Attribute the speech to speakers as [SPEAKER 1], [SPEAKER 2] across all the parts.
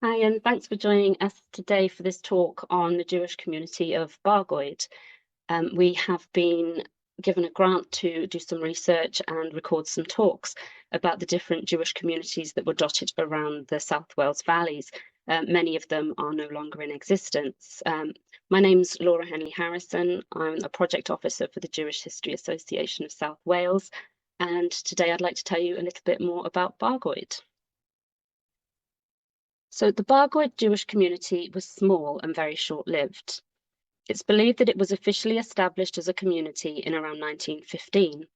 [SPEAKER 1] Hi, and thanks for joining us today for this talk on the Jewish community of Bargoed. We have been given a grant to do some research and record some talks about the different Jewish communities that were dotted around the South Wales valleys. Many of them are no longer in existence. My name's Laura Henley Harrison. I'm a project officer for the Jewish History Association of South Wales, and today I'd like to tell you a little bit more about Bargoed. So the Bargoed Jewish community was small and very short-lived. It's believed that it was officially established as a community in around 1915.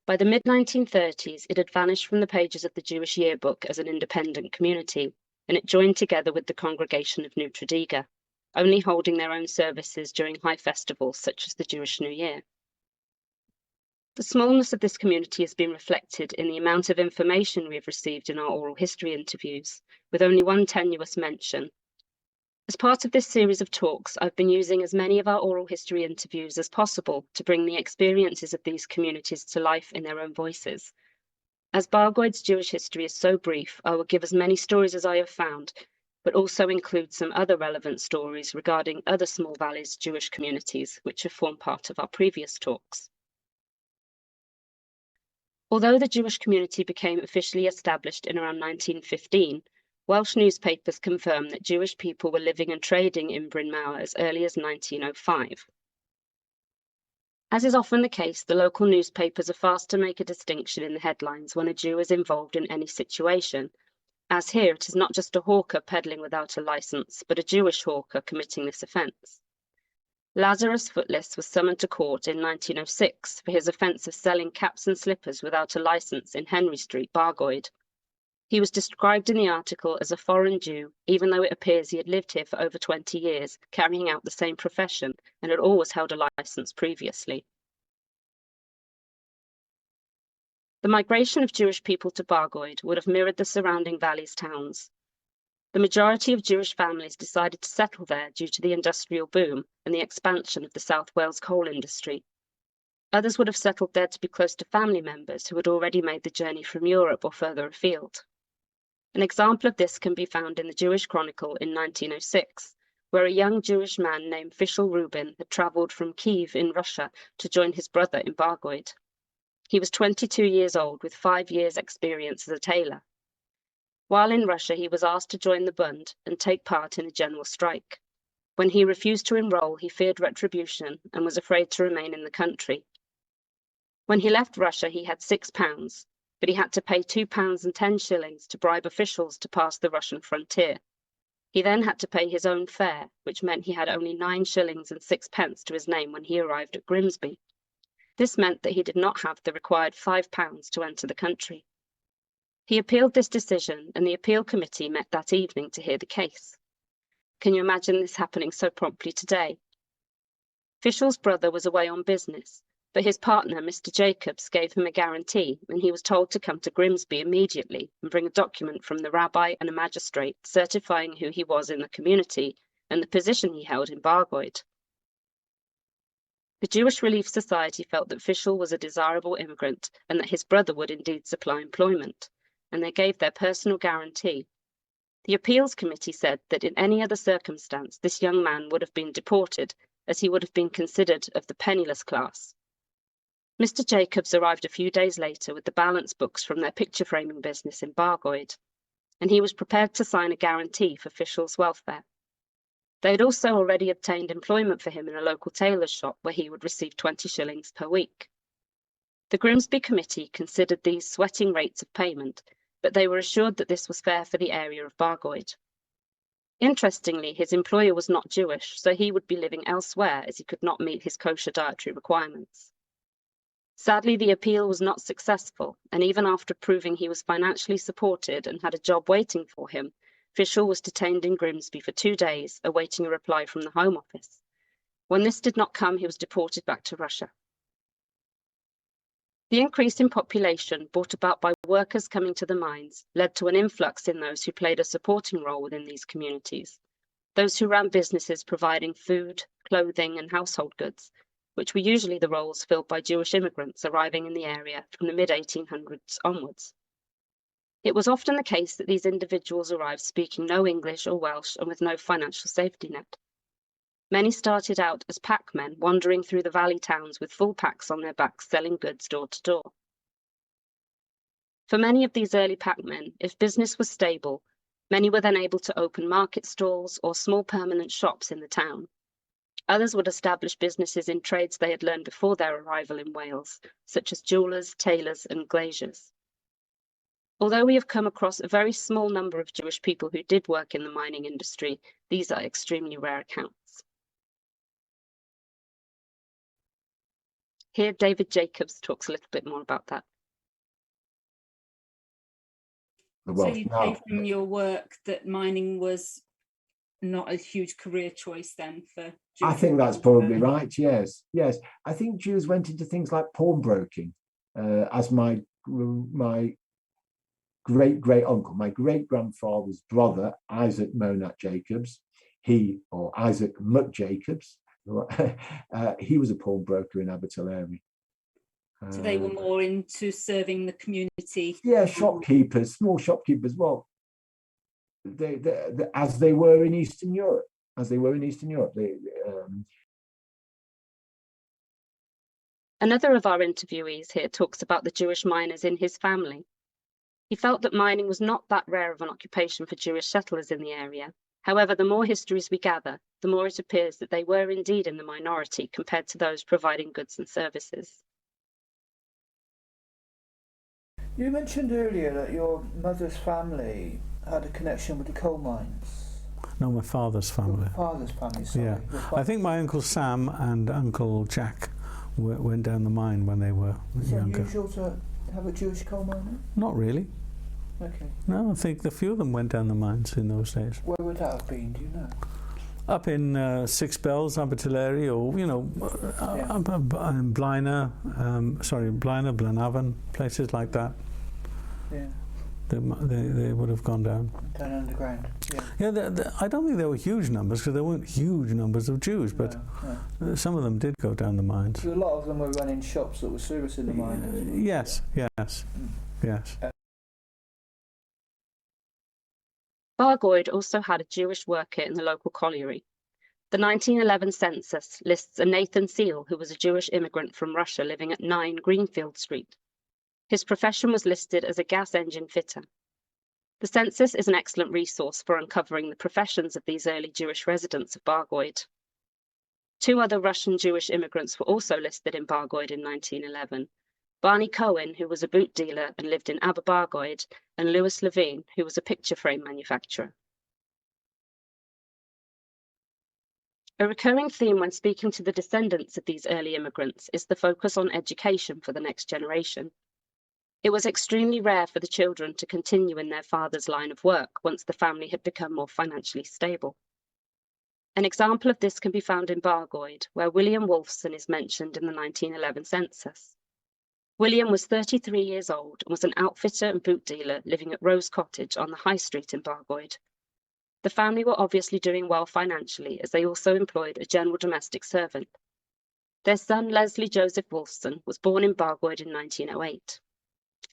[SPEAKER 1] By the mid-1930s, it had vanished from the pages of the Jewish yearbook as an independent community, and it joined together with the congregation of New Tredegar, only holding their own services during high festivals such as the Jewish New Year. The smallness of this community has been reflected in the amount of information we have received in our oral history interviews, with only one tenuous mention. As part of this series of talks, I've been using as many of our oral history interviews as possible to bring the experiences of these communities to life in their own voices. As Bargoed's Jewish history is so brief, I will give as many stories as I have found, but also include some other relevant stories regarding other small valleys Jewish communities, which have formed part of our previous talks. Although the Jewish community became officially established in around 1915, Welsh newspapers confirm that Jewish people were living and trading in Bryn Mawr as early as 1905. As is often the case, the local newspapers are fast to make a distinction in the headlines when a Jew is involved in any situation, as here it is not just a hawker peddling without a license, but a Jewish hawker committing this offence. Lazarus Footless was summoned to court in 1906 for his offence of selling caps and slippers without a license in Henry Street, Bargoed. He was described in the article as a foreign Jew, even though it appears he had lived here for over 20 years, carrying out the same profession, and had always held a license previously. The migration of Jewish people to Bargoed would have mirrored the surrounding valleys towns. The majority of Jewish families decided to settle there due to the industrial boom and the expansion of the South Wales coal industry. Others would have settled there to be close to family members who had already made the journey from Europe or further afield. An example of this can be found in the Jewish Chronicle in 1906, where a young Jewish man named Fishel Rubin had travelled from Kiev in Russia to join his brother in Bargoed. He was 22 years old with 5 years' experience as a tailor. While in Russia, he was asked to join the Bund and take part in a general strike. When he refused to enroll, he feared retribution and was afraid to remain in the country. When he left Russia, he had £6, but he had to pay £2.10 to bribe officials to pass the Russian frontier. He then had to pay his own fare, which meant he had only 9 shillings and 6 pence to his name when he arrived at Grimsby. This meant that he did not have the required £5 to enter the country. He appealed this decision, and the appeal committee met that evening to hear the case. Can you imagine this happening so promptly today? Fishel's brother was away on business, but his partner, Mr. Jacobs, gave him a guarantee, and he was told to come to Grimsby immediately and bring a document from the rabbi and a magistrate certifying who he was in the community and the position he held in Bargoed. The Jewish Relief Society felt that Fishel was a desirable immigrant and that his brother would indeed supply employment, and they gave their personal guarantee. The appeals committee said that in any other circumstance, this young man would have been deported, as he would have been considered of the penniless class. Mr. Jacobs arrived a few days later with the balance books from their picture framing business in Bargoed, and he was prepared to sign a guarantee for Fishel's welfare. They had also already obtained employment for him in a local tailor's shop where he would receive 20 shillings per week. The Grimsby committee considered these sweating rates of payment, but they were assured that this was fair for the area of Bargoed. Interestingly, his employer was not Jewish, so he would be living elsewhere as he could not meet his kosher dietary requirements. Sadly, the appeal was not successful, and even after proving he was financially supported and had a job waiting for him, Fishel was detained in Grimsby for 2 days, awaiting a reply from the Home Office. When this did not come, he was deported back to Russia. The increase in population brought about by workers coming to the mines led to an influx in those who played a supporting role within these communities, those who ran businesses providing food, clothing, and household goods, which were usually the roles filled by Jewish immigrants arriving in the area from the mid-1800s onwards. It was often the case that these individuals arrived speaking no English or Welsh and with no financial safety net. Many started out as packmen, wandering through the valley towns with full packs on their backs, selling goods door to door. For many of these early packmen, if business was stable, many were then able to open market stalls or small permanent shops in the town. Others would establish businesses in trades they had learned before their arrival in Wales, such as jewellers, tailors, and glaziers. Although we have come across a very small number of Jewish people who did work in the mining industry, these are extremely rare accounts. Here, David Jacobs talks a little bit more about that.
[SPEAKER 2] So you say from your work that mining was not a huge career choice then for Jews?
[SPEAKER 3] I think that's probably right, yes. I think Jews went into things like pawnbroking, as my great-great-uncle, my great-grandfather's brother, Isaac Monat Jacobs, Isaac McJacobs, he was a pawnbroker in Abertillery.
[SPEAKER 2] So they were more into serving the community?
[SPEAKER 3] Yeah, shopkeepers, small shopkeepers. Well, they as they were in Eastern Europe.
[SPEAKER 1] Another of our interviewees here talks about the Jewish miners in his family. He felt that mining was not that rare of an occupation for Jewish settlers in the area. However, the more histories we gather, the more it appears that they were indeed in the minority compared to those providing goods and services.
[SPEAKER 4] You mentioned earlier that your mother's family had a connection with the coal mines.
[SPEAKER 5] No, my father's family.
[SPEAKER 4] Your father's family, sorry.
[SPEAKER 5] Yeah, I think my Uncle Sam and Uncle Jack went down the mine when they were younger.
[SPEAKER 4] Is it unusual to have a Jewish coal miner?
[SPEAKER 5] Not really.
[SPEAKER 4] Okay.
[SPEAKER 5] No, I think a few of them went down the mines in those days.
[SPEAKER 4] Where would that have been, do you know?
[SPEAKER 5] Up in Six Bells, Abertillery, or, Blaena, Blenavon, places like that.
[SPEAKER 4] Yeah.
[SPEAKER 5] They would have gone down.
[SPEAKER 4] Down underground, yeah.
[SPEAKER 5] Yeah, I don't think there were huge numbers, because there weren't huge numbers of Jews, but some of them did go down the mines.
[SPEAKER 4] So a lot of them were running shops that were servicing the miners.
[SPEAKER 5] Yes.
[SPEAKER 1] Bargoed also had a Jewish worker in the local colliery. The 1911 census lists a Nathan Seal, who was a Jewish immigrant from Russia living at 9 Greenfield Street. His profession was listed as a gas engine fitter. The census is an excellent resource for uncovering the professions of these early Jewish residents of Bargoed. 2 other Russian Jewish immigrants were also listed in Bargoed in 1911. Barney Cohen, who was a boot dealer and lived in Bargoed, and Louis Levine, who was a picture frame manufacturer. A recurring theme when speaking to the descendants of these early immigrants is the focus on education for the next generation. It was extremely rare for the children to continue in their father's line of work once the family had become more financially stable. An example of this can be found in Bargoed, where William Wolfson is mentioned in the 1911 census. William was 33 years old and was an outfitter and boot dealer living at Rose Cottage on the High Street in Bargoed. The family were obviously doing well financially, as they also employed a general domestic servant. Their son, Leslie Joseph Wolfson, was born in Bargoed in 1908.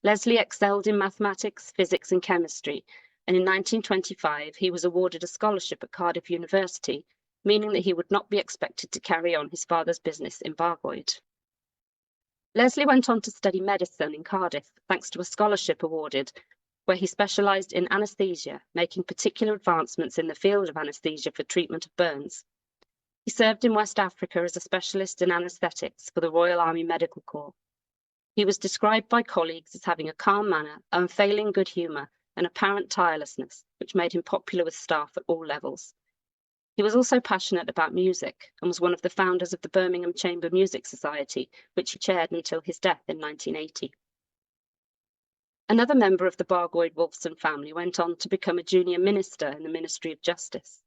[SPEAKER 1] Leslie excelled in mathematics, physics and chemistry, and in 1925 he was awarded a scholarship at Cardiff University, meaning that he would not be expected to carry on his father's business in Bargoed. Leslie went on to study medicine in Cardiff, thanks to a scholarship awarded, where he specialised in anaesthesia, making particular advancements in the field of anaesthesia for treatment of burns. He served in West Africa as a specialist in anaesthetics for the Royal Army Medical Corps. He was described by colleagues as having a calm manner, unfailing good humour, and apparent tirelessness, which made him popular with staff at all levels. He was also passionate about music and was one of the founders of the Birmingham Chamber Music Society, which he chaired until his death in 1980. Another member of the Bargoed Wolfson family went on to become a junior minister in the Ministry of Justice.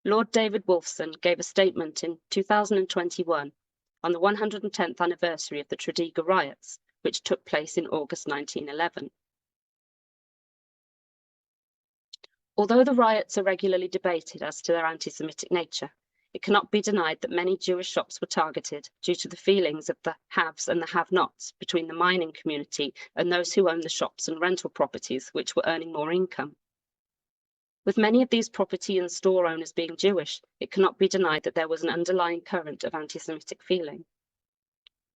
[SPEAKER 1] Lord David Wolfson gave a statement in 2021 on the 110th anniversary of the Tredegar riots, which took place in August 1911. Although the riots are regularly debated as to their anti-Semitic nature, it cannot be denied that many Jewish shops were targeted due to the feelings of the haves and the have-nots between the mining community and those who owned the shops and rental properties which were earning more income. With many of these property and store owners being Jewish, it cannot be denied that there was an underlying current of anti-Semitic feeling.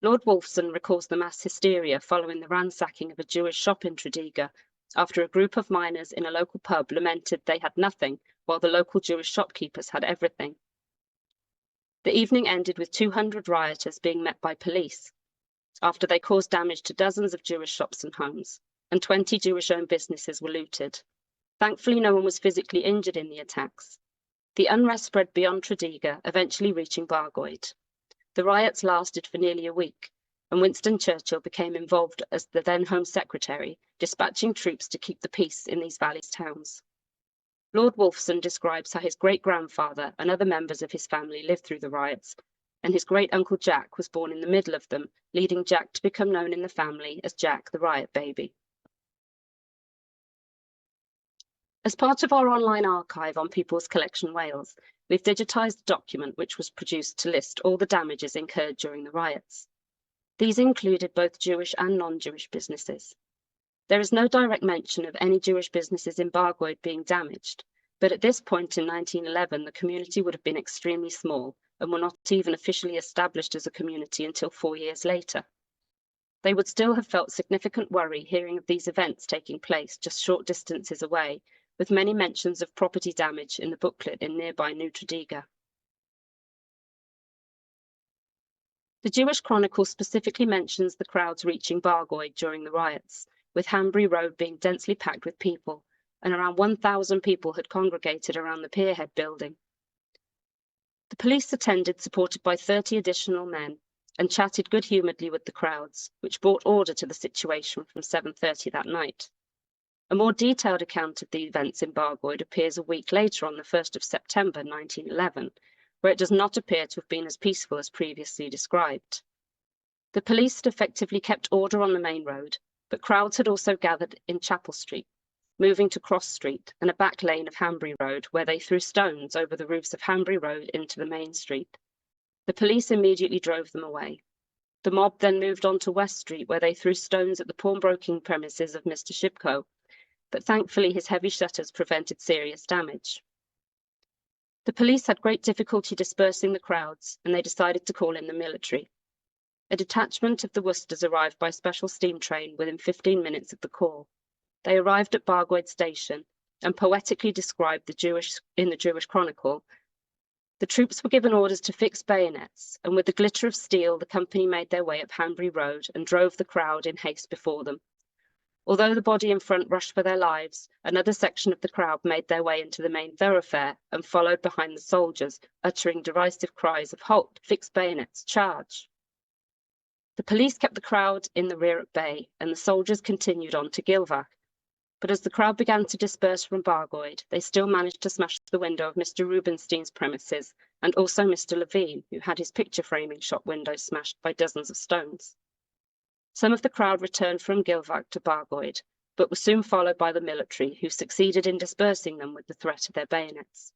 [SPEAKER 1] Lord Wolfson recalls the mass hysteria following the ransacking of a Jewish shop in Tredegar after a group of miners in a local pub lamented they had nothing while the local Jewish shopkeepers had everything. The evening ended with 200 rioters being met by police after they caused damage to dozens of Jewish shops and homes, and 20 Jewish-owned businesses were looted. Thankfully, no one was physically injured in the attacks. The unrest spread beyond Tredegar, eventually reaching Bargoed. The riots lasted for nearly a week, and Winston Churchill became involved as the then Home Secretary, dispatching troops to keep the peace in these valleys towns. Lord Wolfson describes how his great-grandfather and other members of his family lived through the riots, and his great-uncle Jack was born in the middle of them, leading Jack to become known in the family as Jack the Riot Baby. As part of our online archive on People's Collection Wales, we've digitised a document which was produced to list all the damages incurred during the riots. These included both Jewish and non-Jewish businesses. There is no direct mention of any Jewish businesses in Bargoed being damaged, but at this point in 1911 the community would have been extremely small and were not even officially established as a community until 4 years later. They would still have felt significant worry hearing of these events taking place just short distances away, with many mentions of property damage in the booklet in nearby New Tredegar. The Jewish Chronicle specifically mentions the crowds reaching Bargoed during the riots, with Hanbury Road being densely packed with people, and around 1,000 people had congregated around the Pierhead building. The police attended, supported by 30 additional men, and chatted good-humouredly with the crowds, which brought order to the situation from 7:30 that night. A more detailed account of the events in Bargoed appears a week later on the 1st of September 1911, where it does not appear to have been as peaceful as previously described. The police had effectively kept order on the main road, but crowds had also gathered in Chapel Street, moving to Cross Street and a back lane of Hanbury Road, where they threw stones over the roofs of Hanbury Road into the main street. The police immediately drove them away. The mob then moved on to West Street, where they threw stones at the pawnbroking premises of Mr. Shipko, but thankfully his heavy shutters prevented serious damage. The police had great difficulty dispersing the crowds, and they decided to call in the military. A detachment of the Worcesters arrived by special steam train within 15 minutes of the call. They arrived at Bargoed Station and poetically described in the Jewish Chronicle, "The troops were given orders to fix bayonets, and with the glitter of steel the company made their way up Hanbury Road and drove the crowd in haste before them. Although the body in front rushed for their lives, another section of the crowd made their way into the main thoroughfare and followed behind the soldiers, uttering derisive cries of 'Halt! Fix bayonets! Charge!' The police kept the crowd in the rear at bay, and the soldiers continued on to Gilvach. But as the crowd began to disperse from Bargoed, they still managed to smash the window of Mr. Rubinstein's premises, and also Mr. Levine, who had his picture framing shop windows smashed by dozens of stones. Some of the crowd returned from Gilvach to Bargoed, but were soon followed by the military, who succeeded in dispersing them with the threat of their bayonets.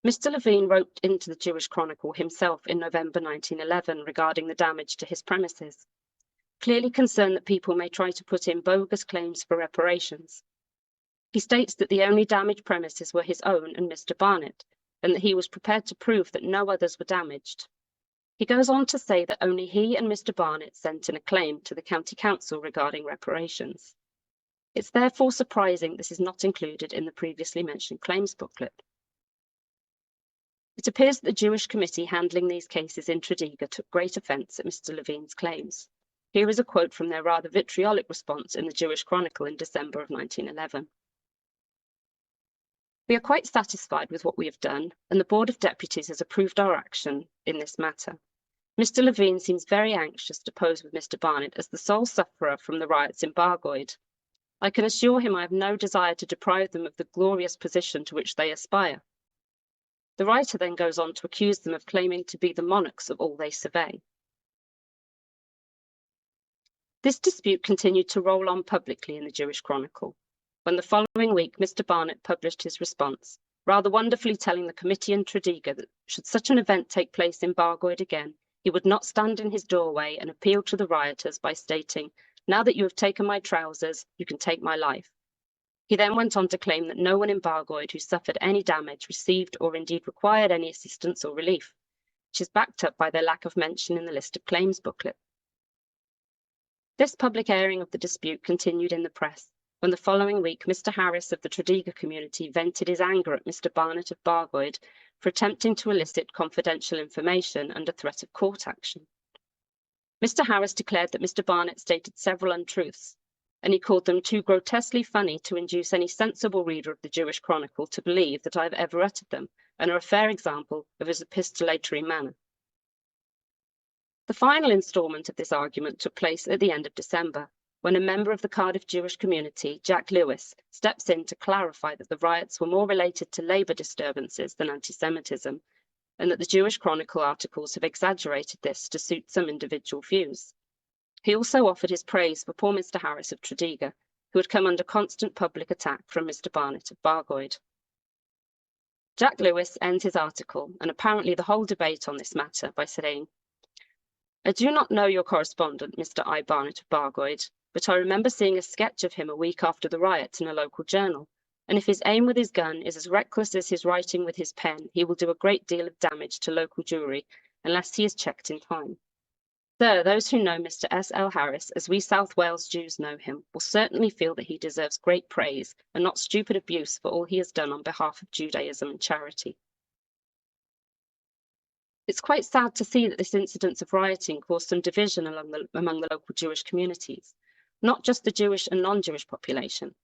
[SPEAKER 1] Mr. Levine wrote into the Jewish Chronicle himself in November 1911 regarding the damage to his premises, clearly concerned that people may try to put in bogus claims for reparations. He states that the only damaged premises were his own and Mr. Barnett, and that he was prepared to prove that no others were damaged. He goes on to say that only he and Mr. Barnett sent in a claim to the County Council regarding reparations. It's therefore surprising this is not included in the previously mentioned claims booklet. It appears that the Jewish committee handling these cases in Tredegar took great offence at Mr. Levine's claims. Here is a quote from their rather vitriolic response in the Jewish Chronicle in December of 1911. "We are quite satisfied with what we have done, and the Board of Deputies has approved our action in this matter. Mr. Levine seems very anxious to pose with Mr. Barnett as the sole sufferer from the riots in Bargoed. I can assure him I have no desire to deprive them of the glorious position to which they aspire." The writer then goes on to accuse them of claiming to be the monarchs of all they survey. This dispute continued to roll on publicly in the Jewish Chronicle. When the following week Mr. Barnett published his response, rather wonderfully telling the committee in Tredegar that should such an event take place in Bargoed again, he would not stand in his doorway and appeal to the rioters by stating, "Now that you have taken my trousers, you can take my life." He then went on to claim that no one in Bargoed who suffered any damage received or indeed required any assistance or relief, which is backed up by their lack of mention in the list of claims booklet. This public airing of the dispute continued in the press, when the following week Mr. Harris of the Tredegar community vented his anger at Mr. Barnett of Bargoed for attempting to elicit confidential information under threat of court action. Mr. Harris declared that Mr. Barnett stated several untruths, and he called them too grotesquely funny to induce any sensible reader of the Jewish Chronicle to believe that I have ever uttered them, and are a fair example of his epistolatory manner. The final instalment of this argument took place at the end of December, when a member of the Cardiff Jewish community, Jack Lewis, steps in to clarify that the riots were more related to labour disturbances than anti-Semitism, and that the Jewish Chronicle articles have exaggerated this to suit some individual views. He also offered his praise for poor Mr. Harris of Tredegar, who had come under constant public attack from Mr. Barnett of Bargoed. Jack Lewis ends his article, and apparently the whole debate on this matter, by saying, "I do not know your correspondent, Mr. I. Barnett of Bargoed, but I remember seeing a sketch of him a week after the riots in a local journal, and if his aim with his gun is as reckless as his writing with his pen, he will do a great deal of damage to local Jewry unless he is checked in time. Sir, those who know Mr. S. L. Harris, as we South Wales Jews know him, will certainly feel that he deserves great praise and not stupid abuse for all he has done on behalf of Judaism and charity." It's quite sad to see that this incident of rioting caused some division among the local Jewish communities, not just the Jewish and non-Jewish population.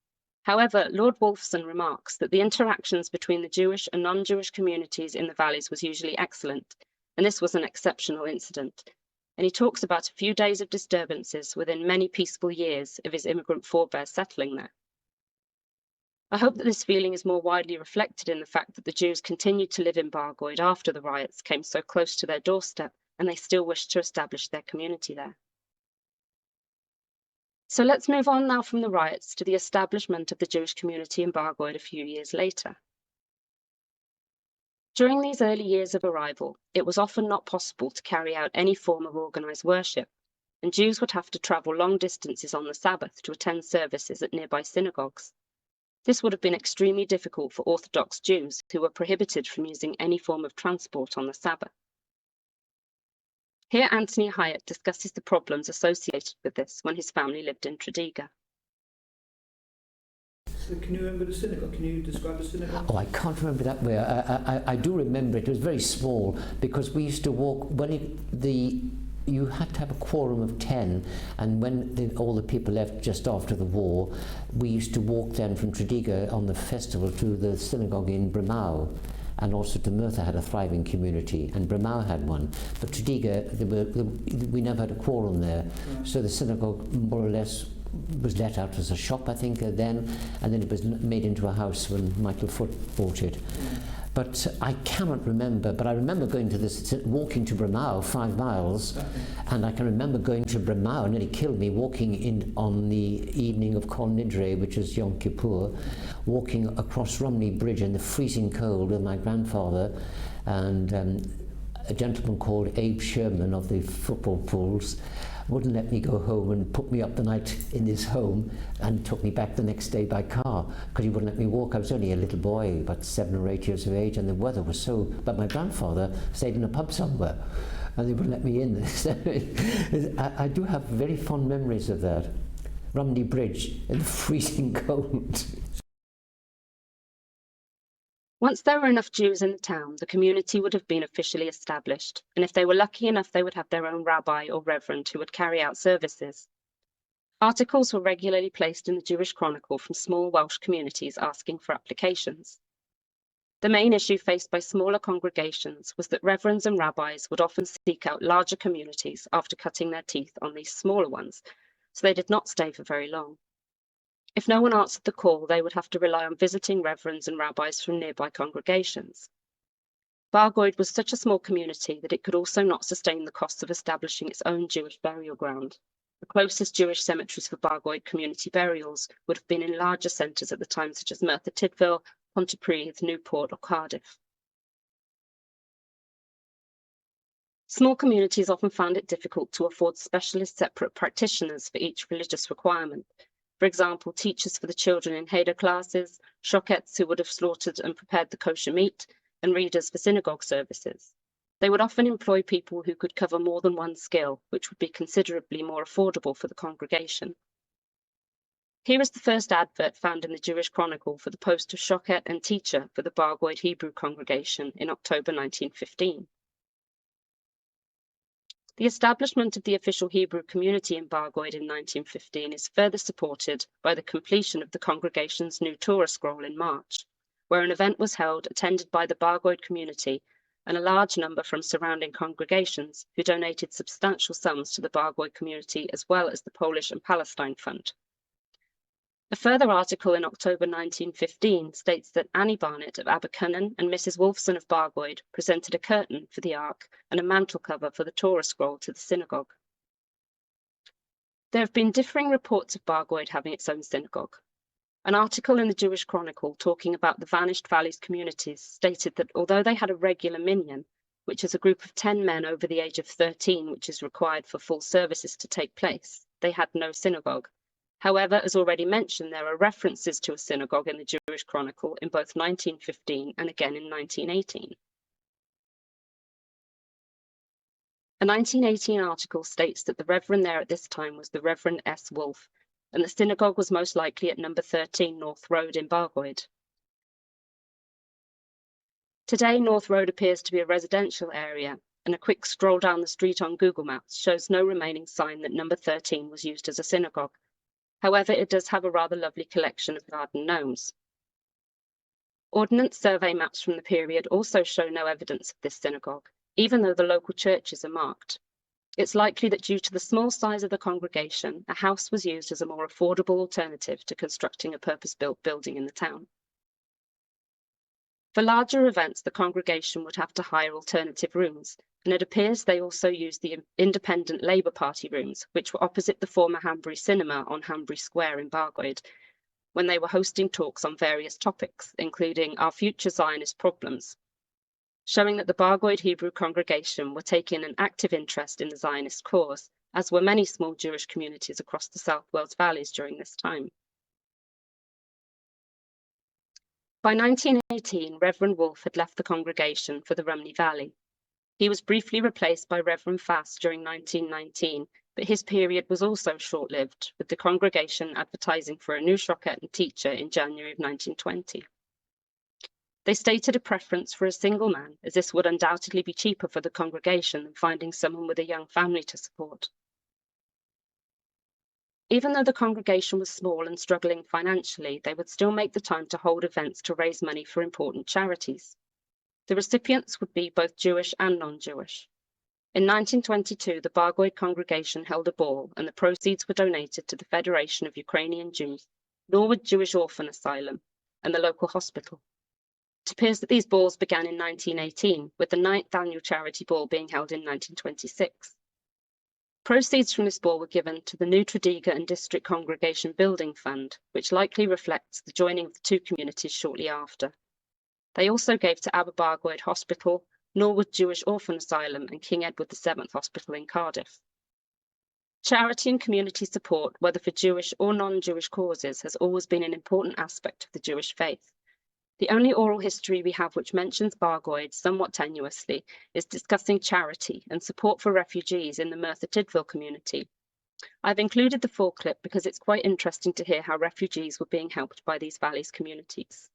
[SPEAKER 1] However, Lord Wolfson remarks that the interactions between the Jewish and non-Jewish communities in the valleys was usually excellent, and this was an exceptional incident. And he talks about a few days of disturbances within many peaceful years of his immigrant forebears settling there. I hope that this feeling is more widely reflected in the fact that the Jews continued to live in Bargoed after the riots came so close to their doorstep, and they still wish to establish their community there. So let's move on now from the riots to the establishment of the Jewish community in Bargoed a few years later. During these early years of arrival, it was often not possible to carry out any form of organised worship, and Jews would have to travel long distances on the Sabbath to attend services at nearby synagogues. This would have been extremely difficult for Orthodox Jews, who were prohibited from using any form of transport on the Sabbath. Here Anthony Hyatt discusses the problems associated with this when his family lived in Tredegar.
[SPEAKER 4] So can you remember the synagogue? Can you describe the synagogue?
[SPEAKER 6] Oh, I can't remember that way. I do remember it. It was very small because we used to walk you had to have a quorum of 10, and when all the people left just after the war, we used to walk then from Tredegar on the festival to the synagogue in Bramau, and also to Merthyr had a thriving community, and Bramau had one. But Tredegar, we never had a quorum there, so the synagogue more or less was let out as a shop, I think, then, and then it was made into a house when Michael Foote bought it. But I cannot remember, but I remember going to this, walking to Bramau, 5 miles, and I can remember going to Bramau, and nearly killed me, walking in on the evening of Kol Nidre, which is Yom Kippur, walking across Romney Bridge in the freezing cold with my grandfather and a gentleman called Abe Sherman of the football pools wouldn't let me go home and put me up the night in his home and took me back the next day by car because he wouldn't let me walk. I was only a little boy, about 7 or 8 years of age, and the weather was so... But my grandfather stayed in a pub somewhere and they wouldn't let me in. I do have very fond memories of that. Romney Bridge in the freezing cold.
[SPEAKER 1] Once there were enough Jews in the town, the community would have been officially established, and if they were lucky enough, they would have their own rabbi or reverend who would carry out services. Articles were regularly placed in the Jewish Chronicle from small Welsh communities asking for applications. The main issue faced by smaller congregations was that reverends and rabbis would often seek out larger communities after cutting their teeth on these smaller ones, so they did not stay for very long. If no one answered the call, they would have to rely on visiting reverends and rabbis from nearby congregations. Bargoed was such a small community that it could also not sustain the costs of establishing its own Jewish burial ground. The closest Jewish cemeteries for Bargoed community burials would have been in larger centres at the time, such as Merthyr Tydfil, Pontypridd, Newport or Cardiff. Small communities often found it difficult to afford specialist separate practitioners for each religious requirement. For example, teachers for the children in Heder classes, shockets who would have slaughtered and prepared the kosher meat, and readers for synagogue services. They would often employ people who could cover more than one skill, which would be considerably more affordable for the congregation. Here is the first advert found in the Jewish Chronicle for the post of shochet and teacher for the Bargoed Hebrew congregation in October 1915. The establishment of the official Hebrew community in Bargoed in 1915 is further supported by the completion of the congregation's new Torah scroll in March, where an event was held attended by the Bargoed community and a large number from surrounding congregations who donated substantial sums to the Bargoed community as well as the Polish and Palestine Fund. A further article in October 1915 states that Annie Barnett of Abercynon and Mrs. Wolfson of Bargoed presented a curtain for the Ark and a mantle cover for the Torah scroll to the synagogue. There have been differing reports of Bargoed having its own synagogue. An article in the Jewish Chronicle talking about the vanished valleys communities stated that although they had a regular minyan, which is a group of 10 men over the age of 13 which is required for full services to take place, they had no synagogue. However, as already mentioned, there are references to a synagogue in the Jewish Chronicle in both 1915 and again in 1918. A 1918 article states that the Reverend there at this time was the Reverend S. Wolfe, and the synagogue was most likely at number 13 North Road in Bargoed. Today, North Road appears to be a residential area, and a quick scroll down the street on Google Maps shows no remaining sign that number 13 was used as a synagogue. However, it does have a rather lovely collection of garden gnomes. Ordnance survey maps from the period also show no evidence of this synagogue, even though the local churches are marked. It's likely that due to the small size of the congregation, a house was used as a more affordable alternative to constructing a purpose-built building in the town. For larger events, the congregation would have to hire alternative rooms, and it appears they also used the Independent Labour Party rooms, which were opposite the former Hanbury Cinema on Hanbury Square in Bargoed, when they were hosting talks on various topics, including Our Future Zionist Problems, showing that the Bargoed Hebrew congregation were taking an active interest in the Zionist cause, as were many small Jewish communities across the South Wales valleys during this time. By 1918, Reverend Wolfe had left the congregation for the Rumney Valley. He was briefly replaced by Reverend Fass during 1919, but his period was also short-lived, with the congregation advertising for a new shochet and teacher in January of 1920. They stated a preference for a single man, as this would undoubtedly be cheaper for the congregation than finding someone with a young family to support. Even though the congregation was small and struggling financially, they would still make the time to hold events to raise money for important charities. The recipients would be both Jewish and non-Jewish. In 1922, the Bargoed congregation held a ball and the proceeds were donated to the Federation of Ukrainian Jews, Norwood Jewish Orphan Asylum, and the local hospital. It appears that these balls began in 1918, with the 9th annual charity ball being held in 1926. Proceeds from this ball were given to the new Tredegar and District Congregation Building Fund, which likely reflects the joining of the two communities shortly after. They also gave to Bargoed Hospital, Norwood Jewish Orphan Asylum and King Edward VII Hospital in Cardiff. Charity and community support, whether for Jewish or non-Jewish causes, has always been an important aspect of the Jewish faith. The only oral history we have which mentions Bargoed somewhat tenuously is discussing charity and support for refugees in the Merthyr Tydfil community. I've included the full clip because it's quite interesting to hear how refugees were being helped by these valleys communities.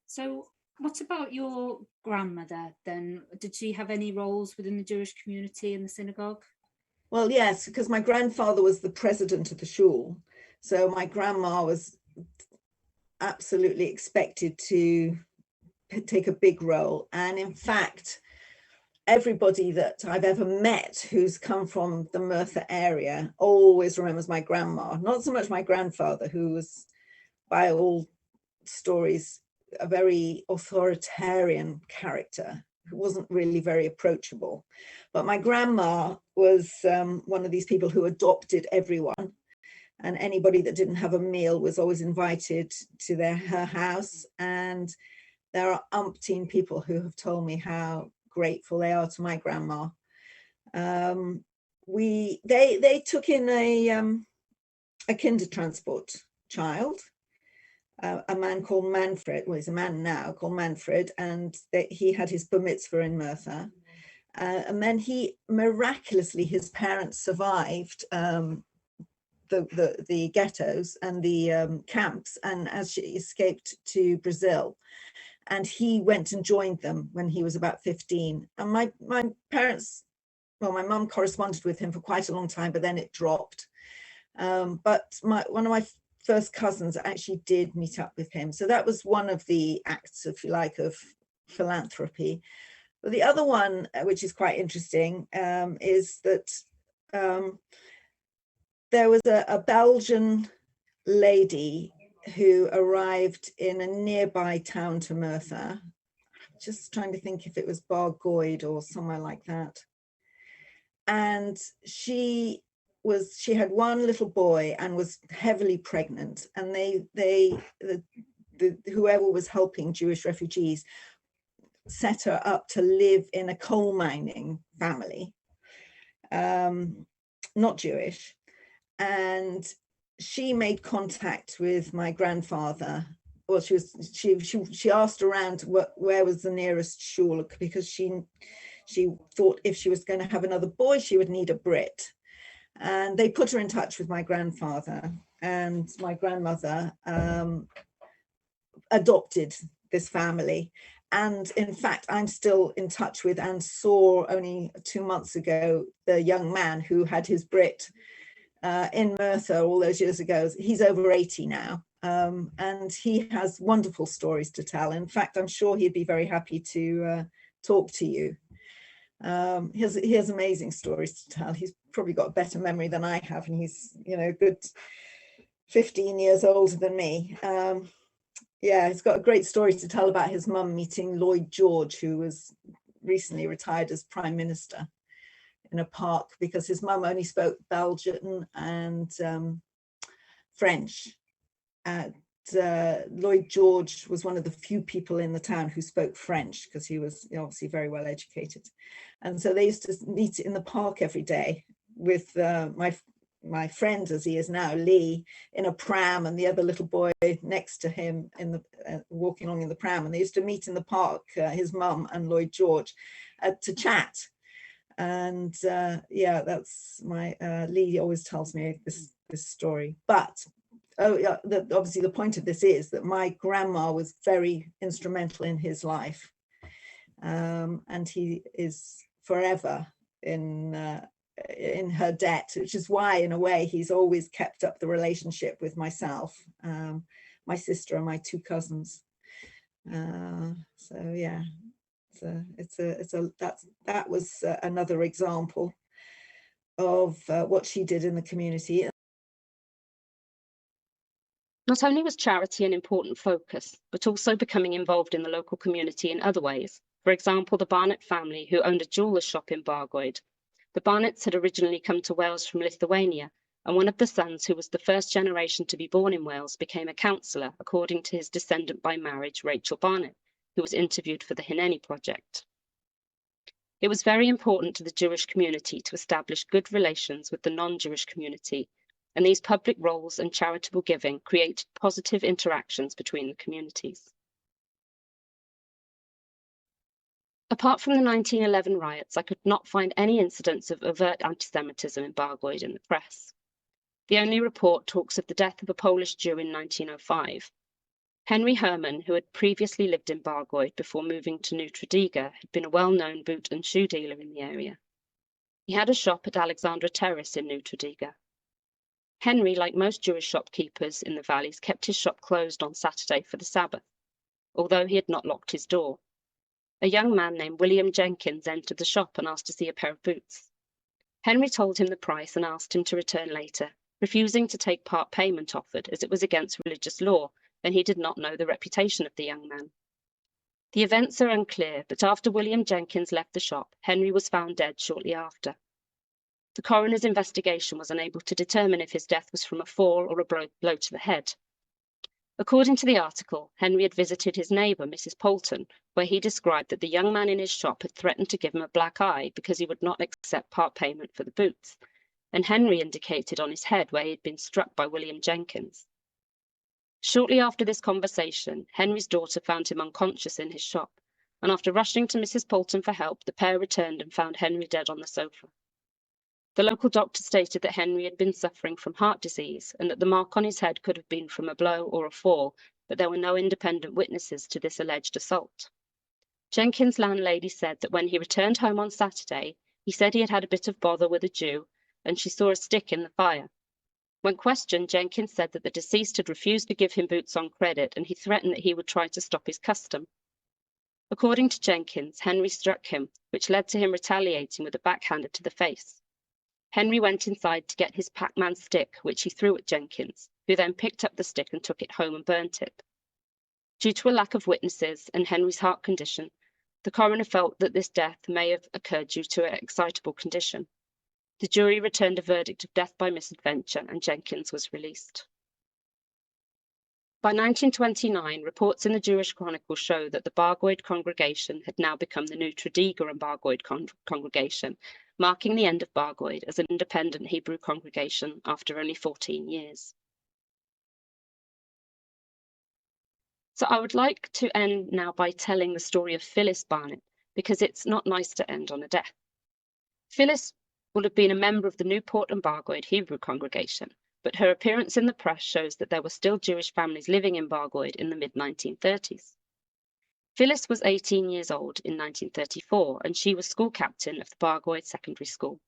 [SPEAKER 2] So what about your grandmother then? Did she have any roles within the Jewish community in the synagogue?
[SPEAKER 7] Well, yes, because my grandfather was the president of the shul. So my grandma was absolutely expected to take a big role. And in fact, everybody that I've ever met who's come from the Merthyr area always remembers my grandma, not so much my grandfather, who was, by all stories, a very authoritarian character who wasn't really very approachable. But my grandma was one of these people who adopted everyone. and anybody that didn't have a meal was always invited to her house. And there are umpteen people who have told me how grateful they are to my grandma. They took in a kinder transport child, a man called Manfred. Well, he's a man now, called Manfred, and he had his bar mitzvah in Merthyr. And then miraculously, his parents survived the ghettos and the camps, and as she escaped to Brazil. And he went and joined them when he was about 15. And my parents, well, my mum corresponded with him for quite a long time, but then it dropped. But one of my first cousins actually did meet up with him. So that was one of the acts, if you like, of philanthropy. But the other one, which is quite interesting, is that there was a Belgian lady who arrived in a nearby town to Merthyr. Just trying to think if it was Bargoed or somewhere like that. And she had one little boy and was heavily pregnant. And whoever was helping Jewish refugees set her up to live in a coal mining family, not Jewish. And she made contact with my grandfather. Well, she asked around where was the nearest shul, because she thought if she was going to have another boy, she would need a Brit. And they put her in touch with my grandfather, and my grandmother adopted this family. And in fact, I'm still in touch with and saw only 2 months ago the young man who had his Brit in Merthyr all those years ago. He's over 80 now, and he has wonderful stories to tell. In fact, I'm sure he'd be very happy to talk to you. He has amazing stories to tell. He's probably got a better memory than I have, and he's a good 15 years older than me. Yeah, he's got a great story to tell about his mum meeting Lloyd George, who was recently retired as Prime Minister, in a park, because his mum only spoke Belgian and French. Lloyd George was one of the few people in the town who spoke French, because he was obviously very well educated. And so they used to meet in the park every day with my friend, as he is now, Lee, in a pram, and the other little boy next to him in the walking along in the pram. And they used to meet in the park, his mum and Lloyd George, to chat. And yeah, that's my Lee always tells me this story. But obviously the point of this is that my grandma was very instrumental in his life, and he is forever in her debt, which is why, in a way, he's always kept up the relationship with myself, my sister, and my 2 cousins. So yeah. That was another example of what she did in the community.
[SPEAKER 1] Not only was charity an important focus, but also becoming involved in the local community in other ways. For example, the Barnett family, who owned a jeweller's shop in Bargoed. The Barnetts had originally come to Wales from Lithuania, and one of the sons, who was the first generation to be born in Wales, became a councillor, according to his descendant by marriage, Rachel Barnett, who was interviewed for the Hineni project. It was very important to the Jewish community to establish good relations with the non-Jewish community, and these public roles and charitable giving created positive interactions between the communities. Apart from the 1911 riots, I could not find any incidents of overt anti-Semitism in Bargoed in the press. The only report talks of the death of a Polish Jew in 1905. Henry Herman, who had previously lived in Bargoed before moving to New Tredegar, had been a well-known boot and shoe dealer in the area. He had a shop at Alexandra Terrace in New Tredegar. Henry, like most Jewish shopkeepers in the valleys, kept his shop closed on Saturday for the Sabbath, although he had not locked his door. A young man named William Jenkins entered the shop and asked to see a pair of boots. Henry told him the price and asked him to return later, refusing to take part payment offered, as it was against religious law, and he did not know the reputation of the young man. The events are unclear, but after William Jenkins left the shop, Henry was found dead shortly after. The coroner's investigation was unable to determine if his death was from a fall or a blow to the head. According to the article, Henry had visited his neighbour, Mrs. Poulton, where he described that the young man in his shop had threatened to give him a black eye because he would not accept part payment for the boots, and Henry indicated on his head where he had been struck by William Jenkins. Shortly after this conversation, Henry's daughter found him unconscious in his shop, and after rushing to Mrs. Poulton for help, the pair returned and found Henry dead on the sofa. The local doctor stated that Henry had been suffering from heart disease and that the mark on his head could have been from a blow or a fall, but there were no independent witnesses to this alleged assault. Jenkins' landlady said that when he returned home on Saturday, he said he had had a bit of bother with a Jew and she saw a stick in the fire. When questioned, Jenkins said that the deceased had refused to give him boots on credit and he threatened that he would try to stop his custom. According to Jenkins, Henry struck him, which led to him retaliating with a backhander to the face. Henry went inside to get his Pac-Man stick, which he threw at Jenkins, who then picked up the stick and took it home and burnt it. Due to a lack of witnesses and Henry's heart condition, the coroner felt that this death may have occurred due to an excitable condition. The jury returned a verdict of death by misadventure and Jenkins was released. By 1929, reports in the Jewish Chronicle show that the Bargoed congregation had now become the new Tredegar and Bargoed congregation, marking the end of Bargoed as an independent Hebrew congregation after only 14 years. So I would like to end now by telling the story of Phyllis Barnett, because it's not nice to end on a death. Phyllis would have been a member of the Newport and Bargoed Hebrew congregation, but her appearance in the press shows that there were still Jewish families living in Bargoed in the mid-1930s. Phyllis was 18 years old in 1934, and she was school captain of the Bargoed Secondary School.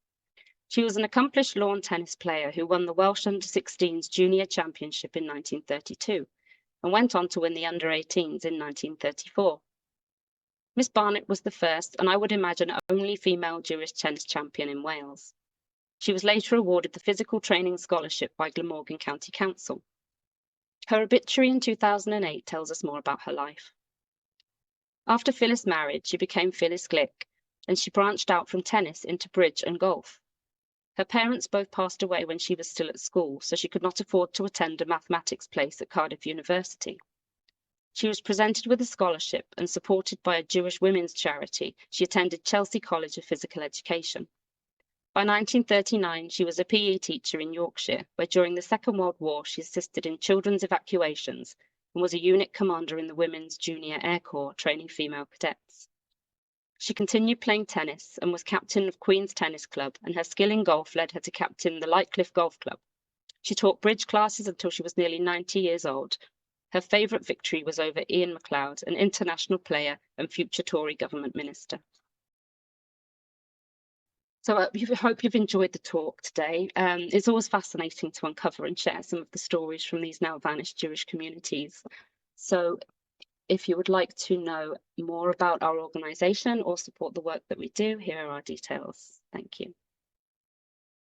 [SPEAKER 1] She was an accomplished lawn tennis player who won the Welsh Under-16s Junior Championship in 1932, and went on to win the Under-18s in 1934. Miss Barnett was the first, and I would imagine only female Jewish tennis champion in Wales. She was later awarded the Physical Training Scholarship by Glamorgan County Council. Her obituary in 2008 tells us more about her life. After Phyllis married, she became Phyllis Glick, and she branched out from tennis into bridge and golf. Her parents both passed away when she was still at school, so she could not afford to attend a mathematics place at Cardiff University. She was presented with a scholarship and supported by a Jewish women's charity. She attended Chelsea College of Physical Education. By 1939, she was a PE teacher in Yorkshire, where during the Second World War she assisted in children's evacuations and was a unit commander in the Women's Junior Air Corps, training female cadets. She continued playing tennis and was captain of Queen's Tennis Club, and her skill in golf led her to captain the Lightcliffe Golf Club. She taught bridge classes until she was nearly 90 years old. Her favourite victory was over Ian MacLeod, an international player and future Tory government minister. So I hope you've enjoyed the talk today. It's always fascinating to uncover and share some of the stories from these now vanished Jewish communities. So if you would like to know more about our organisation or support the work that we do, here are our details. Thank you.